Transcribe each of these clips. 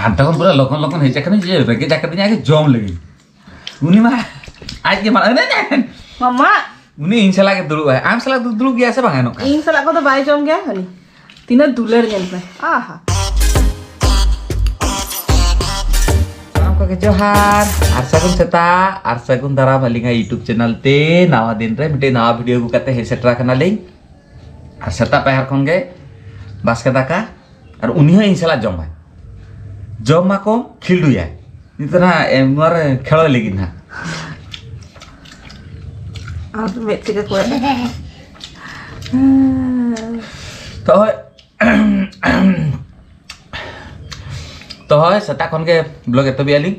আর তখন পুরো লক্ষণ লক্ষণ হয়েছে এখানে যে রেগে যাকে দিন আগে জম লেগে উনি মা আজকে মানে Mama, উনি ইনশাল্লাহ দূর হয় আমি সালা দূর গিয়ে আছে ভাঙানো ini salah kau tu bayi jom gaya ni. Tina $1 ni apa? Aha. Oke Johar, Arsagun Seta, Arsagun Dara Balinga YouTube channel te, nawa din re, mite nawa video gu kate hesetra kana link. Arseta pahar kon ge, basket daka, ar uni ho inshallah jom bhai. Jom ma ko khildu ya. Itu na emar khelo legin na. Aku mesti ke kau. तो है सता खन के blog एत भी आली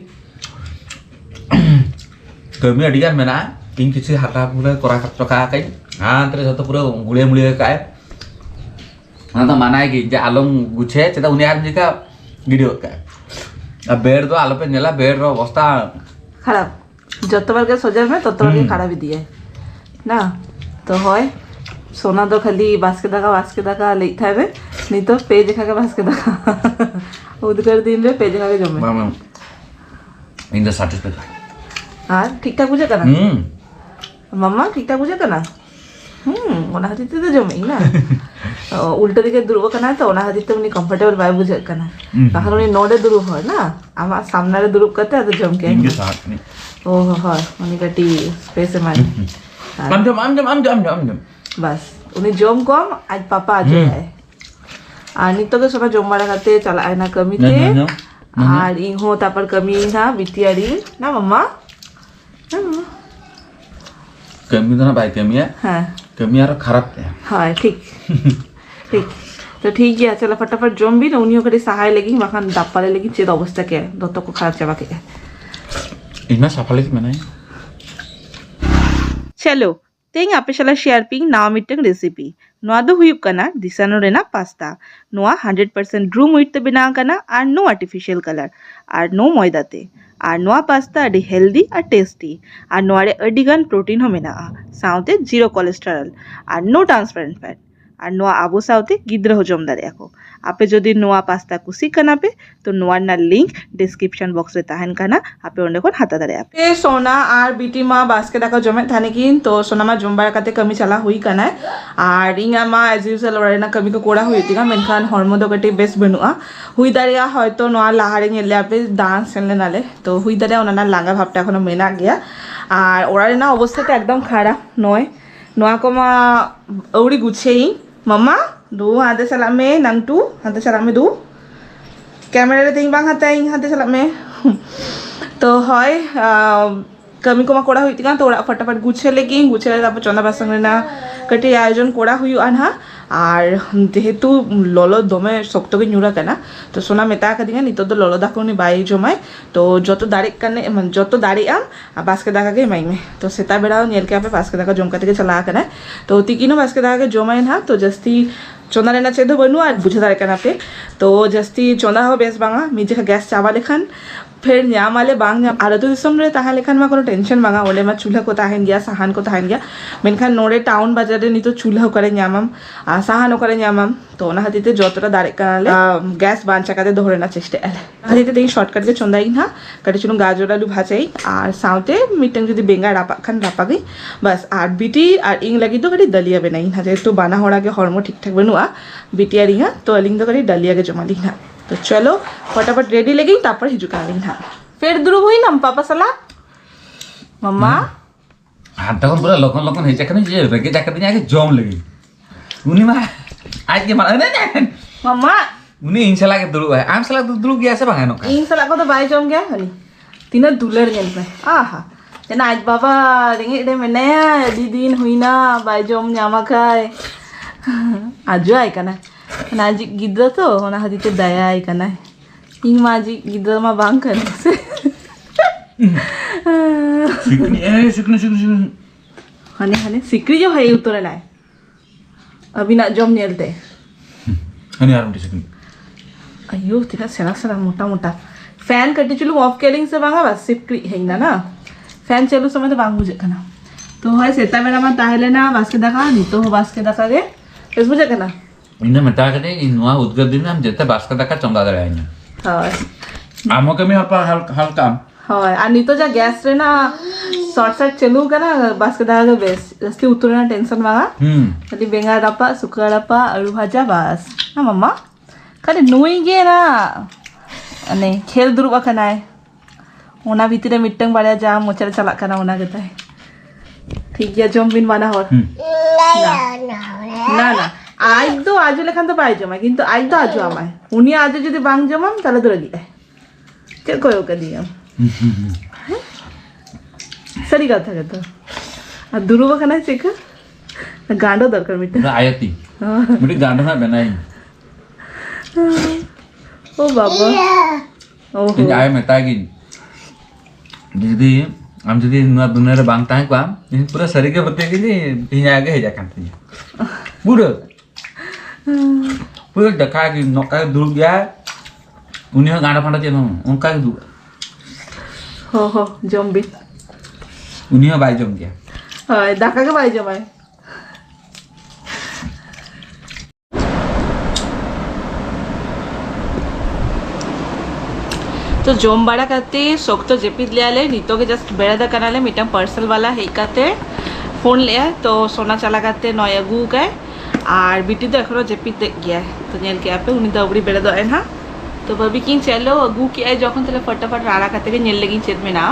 कमी अडिगान मेना इन किसी हाटा पूरा कोरा चका कई हां तरे जतो पूरा गुळे मुळे काय हां तो मानाय की जे आलम गुछे चेता उनी आर जिका वीडियो का अब बेड तो आलो पे नेला बेड रो अवस्था खराब যতবার के सोजर में ততবার के खराब दिए ना तो হয় सोना तो खाली बास्के दाका लेता है नहीं तो पेज खा के बास्के दाका उधर दिन रे पेज खा के जमे मामा इन द सैटिस्फाइड हां ठीक ठाक बुझे करना मम्मा ठीक ठाक बुझे करना ओना हाथीते तो जमे ना उल्टा दिके दुर्ब करना तो ओना हाथीते उनी कंफर्टेबल बाय बुझे करना तখন उनी नोडे दुर्ब হয় না আমার সামনে दुर्ब करते तो जमके इनके साथ नहीं ओह হয় उनी कटी स्पेस में आम बस उन्हें जोम कम आज पापा आज है आनी तो के सोना जोम बाड़ा करते चला आना कमी थे आर इन हो तापर कमी ना बिटियारी ना मम्मा कमी तो ना भाई कमी है हाँ कमी यार खराब है हाँ ठीक ठीक तो ठीक है चलो फटाफट जोम भी ना उन्हीं को सहाय लगी वहाँ दापाले लगी चेत अवस्था क्या है दोस्तों को खराब चबा के इतना सफल है मैंने चलो तेंग आपे शाला शेयर पिंग नाव मिटंग रेसिपी नोआ दो हुयुक कना दिसानो रेना पास्ता नोआ 100% ड्रू मुइट ते बिना कना आर नो आर्टिफिशियल कलर आर नो मैदाते आर नोआ पास्ता अडी हेल्दी आर टेस्टी आर नोआ रे अडीगान प्रोटीन हो मेना साउते जीरो कोलेस्टेरल आर नो ट्रांसपेरेंट फैट आर नोआ आबो साउते गिद्र हो जम दारे आको आपे जदि नोआ पास्ता कुसी कना पे तो नोआ ना लिंक डिस्क्रिप्शन बॉक्स रे ताहन कना आपे ओंडे कोन हाता दारे आपे ए सोना आर बीटी मा बास्के दाका जमे थाने किन तो सोना मा जमबार काते कमी चला हुई कना आर इंगा मा एज यूजुअल ओरेना कमी को कोड़ा हुई तिगा मेनखान हरमोदो कटे बेस्ट बनुआ हुई दारिया हयतो नोआ लाहारे नेले आपे डांस चलने नाले तो हुई दारिया ओनाना लांगा भाबटा एखोनो मेना गया आर ओरारे ना अवस्थाटा एकदम खाराप नय नोआ को मा औड़ी गुछेई मम्मा दो हाथे सलाम में नंगटू हाथे सलाम में दो कैमरा रे तिंग बांग हाथे सलाम में तो হয় कमी को मा कोड़ा हुई तिगा तो ओरा फटाफट गुछे लेगी गुछे तापर चंदा बासंग रेना कटे आयोजन कोड़ा हुई आना আর যেহেতু ললো দমে শক্ত করে নুরা কেনা তো সোনা মেতা কাদিঙা নিতো তো ললো দাকুনি বাই জমাই তো যত দাড়ি কানে যত দাড়ি আম বাসকে দাকাকে মাইমে তো সেটা বেড়াও নিয়েলকে আপে বাসকে দাকা জমকা থেকে চলা কেনা তো তিকিনো বাসকে দাকাকে জমাই না তো जस्ती चोंदा रेना चेदो बनु और बुझे दारे कना पे तो जस्ती चोंदा हो बेस बांगा मिजे का गैस चाबा लेखन फिर न्याम वाले बांग न्याम आरो तो दिसम रे ताहा लेखन मा कोनो टेंशन बांगा ओले मा चूल्हा को ताहन गया साहान को ताहन गया मेनखान नोरे टाउन बाजार नी तो चूल्हा करे न्यामम साहान करे न्यामम तो ओना हातीते जतटा दारे कनाले गैस बांचा काते धरे ना चेष्टा आले हातीते देई शॉर्टकट के चोंदाई ना काटे चुनु गाजर आलू भाजाई और साउते मिटंग जदी बेंगा रापा खान रापा गई बस आर बीटी और इंग लगी तो कटी दलिया बनाई ना जेतु बाना होड़ा के हरमो ठीक ठाक बनुआ बिटिया रिंगा तो अलिंग तो करी डलिया के जमा लिखना तो चलो फटाफट रेडी लगी तापर हिजुका लिखना फिर दुरुब हुई ना पापा सला मम्मा हां तখন পুরো লক্ষণ লক্ষণ হয়েছে এখানে যে রেগে যাকে দিন আগে জম লেগে উনি মা আজকে মানে मम्मा उनी इंशाल्लाह दुरु है आम साला दुरु गया से भागानो इन साला को तो बाई जम गया हनी तीना $1 गेल पे आहा जना आज बाबा रेंगे दे मेनया दी दिन हुई ना बाई जम न्यामा खाय आजो आय कना नाजी गिद्र तो ओना हातीते दया आय कना इन माजी गिद्र मा बांग करने से सिकनी हने हने सिकरी जो है उतरे ना अभी ना जम नेलते हने यार मुझे सिकनी अयो तिना सेना सेना मोटा मोटा फैन कटी चलू ऑफ केलिंग से बांगा बस सिकरी है ना फैन चलू समय तो बांग बुझे कना तो है सेता मेरा मा ताहले ना बास्के दका नी तो बास्के दका गे केस बुझे कना इन्हें मता करे इन नुआ उद्गत दिन हम जेते बास्का दका चंदा दरे आइना हां Amo kami apa halkam. হয় আর নিতো যা গ্যাস রে না শর্ট সার্ট চালু কানা বাস के दागा बेस जस्ती उतरे ना टेंशन मांगा खाली बेंगा दापा सुका दापा आलू भाजा बस ना मम्मा खाली नुई गे ना अने खेल दुरुब आकनाय ओना भितरे मिट्टंग बाड़या जा मोचर चला काना ओना गताय ठीक गया जम बिन माना हर ना ना आज तो आजो लेखान तो बाय जमाय किंतु आज तो आजो आमाय उनी आजो जदि बांग जमाम ताले तो रगिलाय चल कोयो का दियम सरी कथा कहता आ दुरुबा खाना चेक गांडो दरकार मिटे आयती मिटे गांडो ना बनाई ओ बाबा ओहो ini ayam metagin jadi am jadi nuar dunia re bang tang kwa ini pura sari ke bete gini ini agak heja kan tinya pura dekha gi noka dulu ya uni gaंडो फांडो चेनो उनका दु हो zombie uni bye जम गया हाय दाका के bye जमाय तो जोम बाड़ा करते सोक तो जेपित ले आले नीतो के जस्ट बेड़ा कनाले मीटम पार्सल वाला है काते फोन ले आए तो सोना चला करते नया गु के और बीटी तो एखरो जेपित गया है तो नेल के पे उनी दबड़ी बेड़ा दो ना तो भाभी किन चलो गु के आए जखन तले फटाफट राड़ा करते के नेल लगी चेत में ना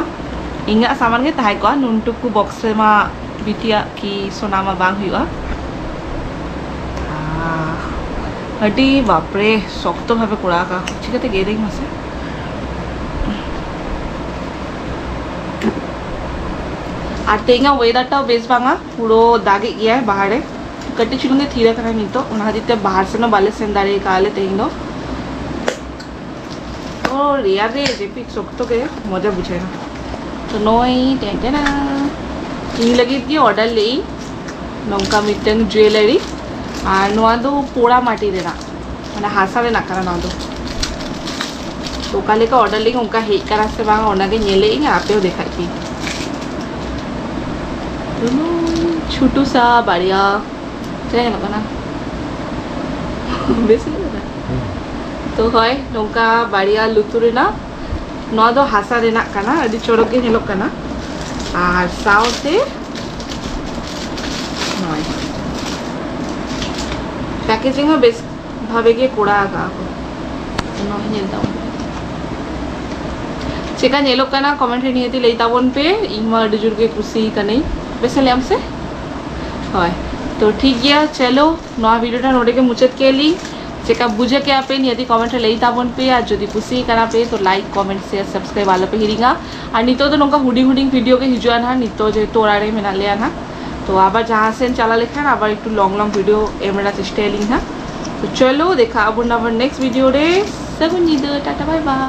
इंगा सामान के ताई को नुनटुकु बॉक्स मा बीटिया की सोना मा बांग हुआ अडी बापरे शक्त भावे कोड़ा का चिकाते गे देख मसे আর তেঙ্গা ওয়েদারটাও বেশ ভাঙা পুরো দাগে গিয়া বাহারে कटी चुनुंगे थीरा करा नहीं तो उन हाथी ते बाहर से ना बाले सेंदारे काले तेंगो तो रिया रे जेपी सोक्तो के मजा बुझेगा तो नोई टेंटेना इन लगी थी ऑर्डर ले नौका मिटन ज्वेलरी और नोआ दो पोड़ा माटी देना मैंने हासा रे ना करा ना दो तो काले का ऑर्डर लेंगे उनका हेट करा से बांगा उन्ना के नेले इंगे आपे हो दिखाई थी छोटू सा बढ़िया चले ना बना बेस तो হয় নৌকা বাড়িয়া লুতুরে না নদো হাসা রেনা কানা আদি চড়কে হেলো কানা আর সাউথে নয় প্যাকেজিং বেশ ভাবে গিয়ে কোড়া আগা নয় নেলতাম चिकन ये लोग का ना कमेंट है नहीं थी लेता वन पे इमा डिजुर के कुसी का नहीं वैसे ले हमसे हाय तो ठीक है चलो नवा वीडियो टा नोटे के मुचत के ली चेका बुझे के पे नहीं यदि कमेंट है लेता वन पे आज जो कुसी करा पे तो लाइक कमेंट शेयर सब्सक्राइब वाला पे हिरिंगा और नितो तो नोका हुडिंग हुडिंग वीडियो के हिजुआ ना नितो जो तोड़ारे में ना ले आना तो आबार जहाँ से चला लेखा ना आबार एक लॉन्ग लॉन्ग वीडियो एमरा चेष्टा लिंग ना तो चलो देखा अब नेक्स्ट वीडियो रे सब टाटा बाय बाय।